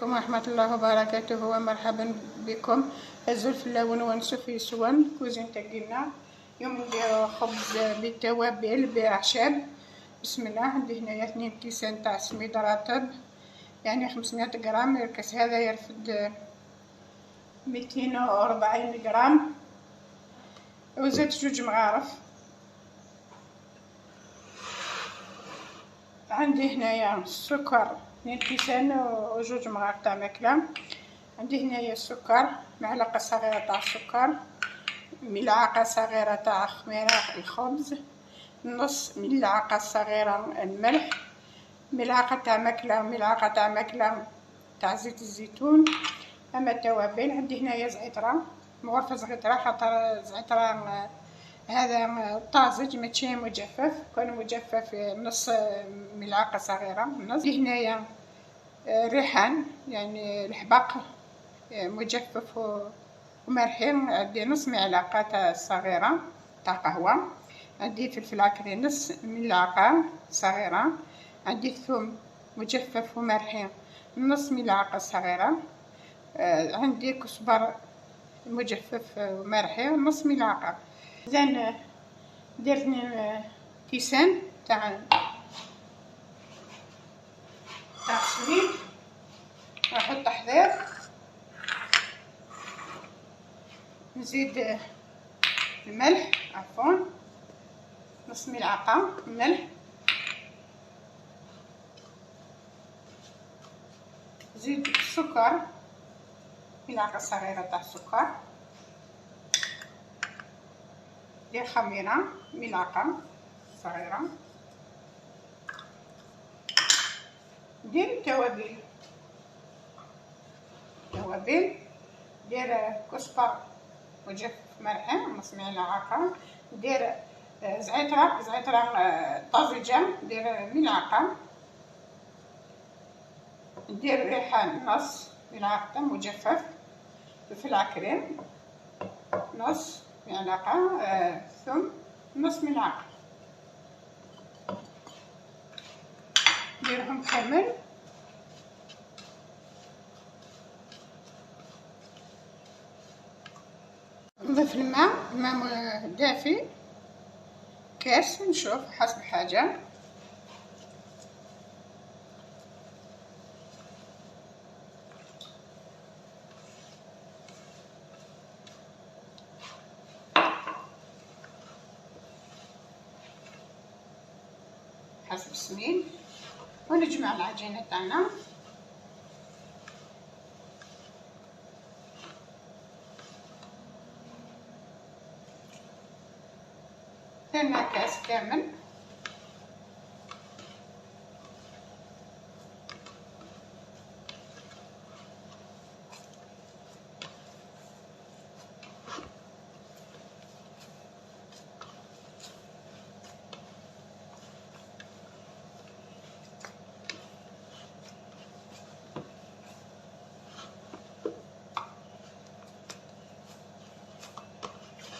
عليكم ورحمة الله وبركاته ومرحبا بكم. هزوا الفلاون ونشوف في سوان كوزين تاعنا. اليوم نديرو خبز بالتوابل بأعشاب. بسم الله. عندي هنايا 2 كيسان تاع سميد رطب، يعني 500 غرام. الكاس هذا يرفد 240 غرام، وزيت 2 مغارف. عندي هنايا السكر 2 كيسان و2 مغارف تاع ماكله. عندي هنايا السكر، معلقه صغيره تاع السكر، ملعقه صغيره تاع خميره الخبز، نص ملعقه صغيره الملح، ملعقه تاع ماكله تاع زيت الزيتون. اما التوابل عندي هنايا زعتره، مغرفه زعتره، خاطر زعتره هذا طازج ماشي مجفف، كان مجفف نص ملعقه صغيره نص. هنايا ريحان يعني الحبق مجفف ومرحين، عندي نص معلقه صغيره تاع قهوه. عندي فلفل عكري نص ملعقه صغيره. عندي ثوم مجفف ومرحين نص ملعقه صغيره. عندي كزبر مجفف ومرحي نص ملعقه. إذن درت 2 كيسان تاع سميد. نحط تحضير، نزيد الملح، عفوا نص ملعقه ملح، زيد السكر، ملعقه صغيره تاع السكر، دير خميره ملعقه صغيره، دير التوابل، دير كزبر مجفف مرحي نص ملعقه، دير زعتره طازجه، دير ملعقه، دير ريحان نص ملعقه مجفف، فلفل عكري نص ملعقه، ثوم نص ملعقه، ديرهم كامل. نضيف الماء دافي، كاس، نشوف حسب الحاجه. حسب السمين، ونجمع العجينه تاعنا. درنا كاس كامل.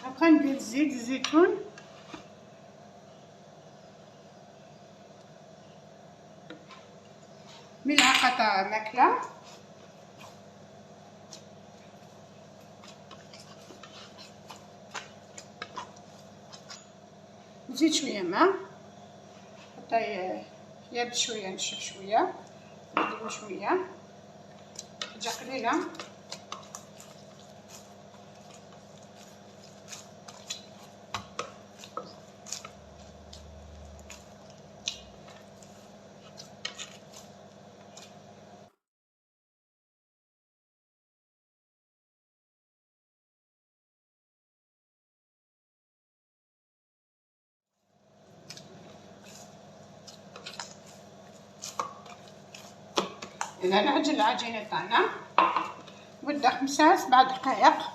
هاكا ندير زيت الزيتون، ملعقه تاع ماكله، نزيد شويه ماء حتى يبرد شويه، نشف شويه، نزيد شويه حاجه قليله. إذا نعجن العجينة تاعنا مدة 5-7 دقائق.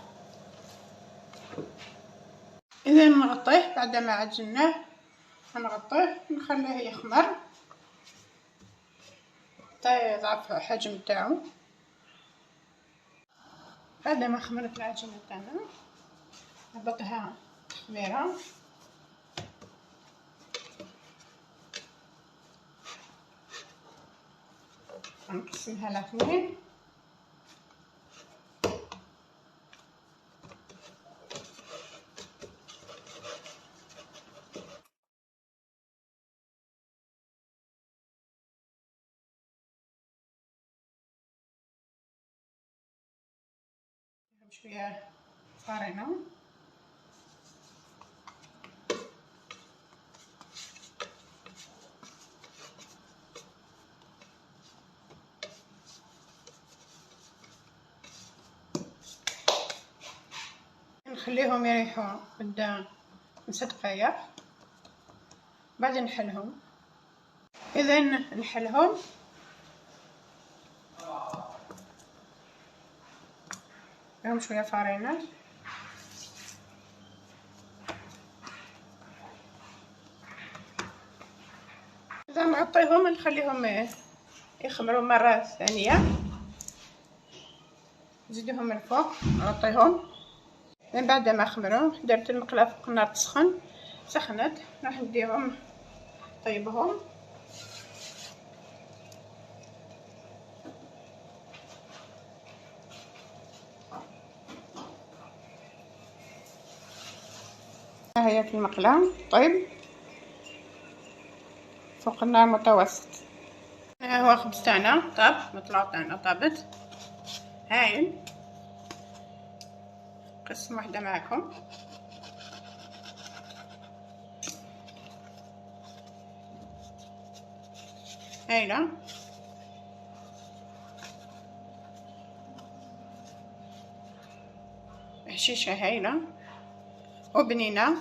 إذا نغطيه بعد ما عجناه، نغطيه نخليه يخمر حتى يضعف الحجم تاعو. بعد ما خمرت العجينة تاعنا نهبطها خميرة، نقسمها ل2 شويه فرينه نخليهم يريحوا قدام 5 دقايق بعدين نحلهم. اذا نحلهم لهم شويه فرينه اذا نغطيهم نخليهم يخمروا مره ثانيه. نزيدوهم من الفوق نغطيهم. من بعد ما خمروا درت المقله فوق النار تسخن، سخنت راح نديهم طيبهم. ها هي في المقله طيب فوق النار متوسط. ها هو الخبز تاعنا طاب، المطلوع تاعنا طابت هايل. نقسم وحده معكم. هايله هشيشه هايله وبنينه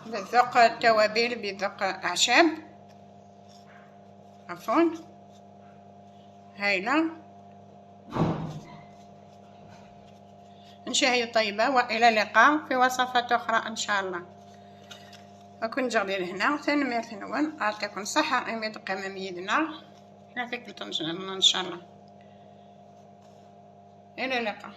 بذوق التوابل بذوق اعشاب عفوا هايله. نشاهي طيبه والى اللقاء في وصفات اخرى ان شاء الله. أكون جغلي لهنا ثاني ما ثنون أعطيكم صحة أميد قمم يدنا نعطيك الطنجرة إن شاء الله. إلى اللقاء.